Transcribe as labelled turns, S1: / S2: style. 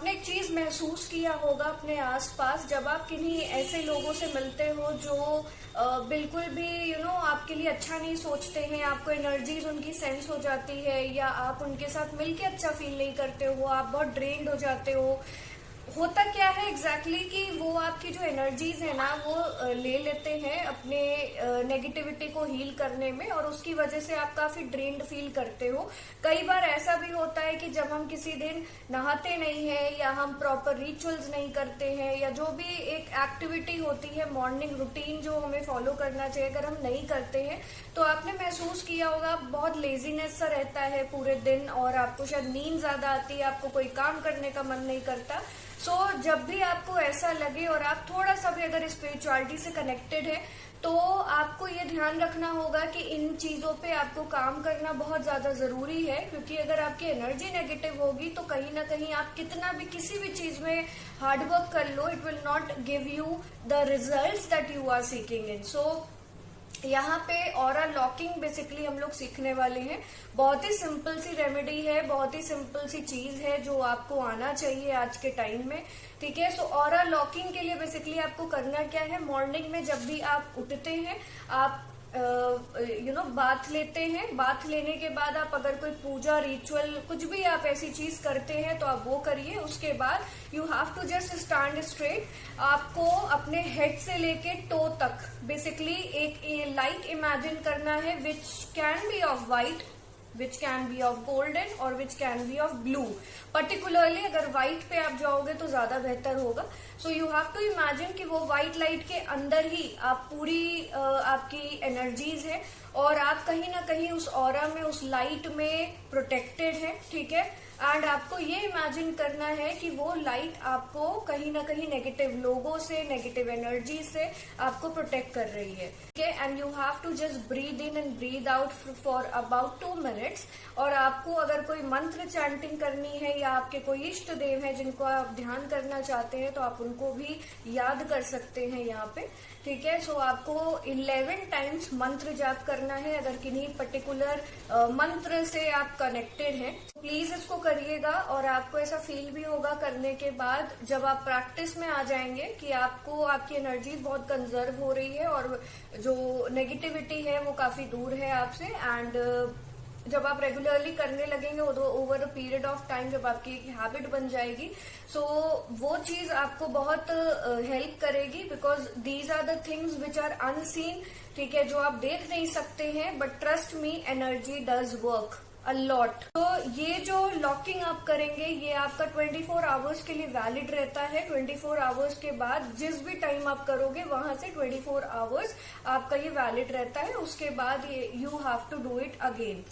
S1: आपने एक चीज महसूस किया होगा अपने आसपास, जब आप किन्हीं ऐसे लोगों से मिलते हो जो बिल्कुल भी आपके लिए अच्छा नहीं सोचते हैं, आपको एनर्जीज उनकी सेंस हो जाती है, या आप उनके साथ मिलके अच्छा फील नहीं करते हो, आप बहुत ड्रेन्ड हो जाते हो। होता क्या है एग्जैक्टली कि वो आपकी जो एनर्जीज है ना वो ले लेते हैं अपने नेगेटिविटी को हील करने में, और उसकी वजह से आप काफी ड्रेन्ड फील करते हो। कई बार ऐसा भी होता है कि जब हम किसी दिन नहाते नहीं है, या हम प्रॉपर रिचुअल्स नहीं करते हैं, या जो भी एक एक्टिविटी होती है मॉर्निंग रूटीन जो हमें फॉलो करना चाहिए, अगर हम नहीं करते हैं तो आपने महसूस किया होगा बहुत लेजीनेस सा रहता है पूरे दिन, और आपको शायद नींद ज्यादा आती है, आपको कोई काम करने का मन नहीं करता। जब भी आपको ऐसा लगे और आप थोड़ा सा भी अगर स्पिरिचुअलिटी से कनेक्टेड है, तो आपको ये ध्यान रखना होगा कि इन चीजों पे आपको काम करना बहुत ज्यादा जरूरी है, क्योंकि अगर आपकी एनर्जी नेगेटिव होगी तो कहीं ना कहीं आप कितना भी किसी भी चीज में हार्डवर्क कर लो, it will not give you the results that you are seeking in. यहाँ पे ऑरा लॉकिंग बेसिकली हम लोग सीखने वाले हैं। बहुत ही सिंपल सी रेमेडी है, बहुत ही सिंपल सी चीज है जो आपको आना चाहिए आज के टाइम में। ठीक है, सो ऑरा लॉकिंग के लिए बेसिकली आपको करना क्या है, मॉर्निंग में जब भी आप उठते हैं आप बाथ लेते हैं। बाथ लेने के बाद आप अगर कोई पूजा रिचुअल कुछ भी आप ऐसी चीज करते हैं तो आप वो करिए। उसके बाद you have to just stand straight. आपको अपने हेड से लेके टो तक बेसिकली एक लाइट इमेजिन करना है, which can be of white, which can be of golden और which can be of blue. Particularly अगर व्हाइट पे आप जाओगे तो ज्यादा बेहतर होगा। So you have to imagine कि वो व्हाइट लाइट के अंदर ही आप पूरी आपकी एनर्जीज है, और आप कहीं ना कहीं उस ऑरा में, उस लाइट में प्रोटेक्टेड है। ठीक है, एंड आपको ये इमेजिन करना है कि वो लाइट आपको कहीं ना कहीं नेगेटिव लोगों से, नेगेटिव एनर्जी से आपको प्रोटेक्ट कर रही है। ठीक है, and you have to just breathe in and breathe out for about 2 minutes. और आपको अगर कोई मंत्र चैंटिंग करनी है, या आपके कोई इष्ट देव है जिनको आप ध्यान करना चाहते हैं, तो आप उनको भी याद कर सकते हैं यहाँ पे। ठीक है, सो आपको 11 टाइम्स मंत्र जाप करना है अगर किन्हीं पर्टिकुलर मंत्र से आप कनेक्टेड हैं। प्लीज इसको करिएगा, और आपको ऐसा फील भी होगा करने के बाद, जब आप प्रैक्टिस में आ जाएंगे, कि आपको आपकी एनर्जी बहुत कंजर्व हो रही है और जो नेगेटिविटी है वो काफी दूर है आपसे। एंड जब आप रेगुलरली करने लगेंगे over a period of time, जब आपकी एक हैबिट बन जाएगी, वो चीज आपको बहुत हेल्प करेगी, because these are the things which are unseen. ठीक है, जो आप देख नहीं सकते हैं, but trust me energy does work a lot. तो ये जो लॉकिंग आप करेंगे ये आपका 24 आवर्स के लिए वैलिड रहता है। 24 आवर्स के बाद जिस भी टाइम आप करोगे वहां से 24 आवर्स आपका ये वैलिड रहता है। उसके बाद you have to do it again.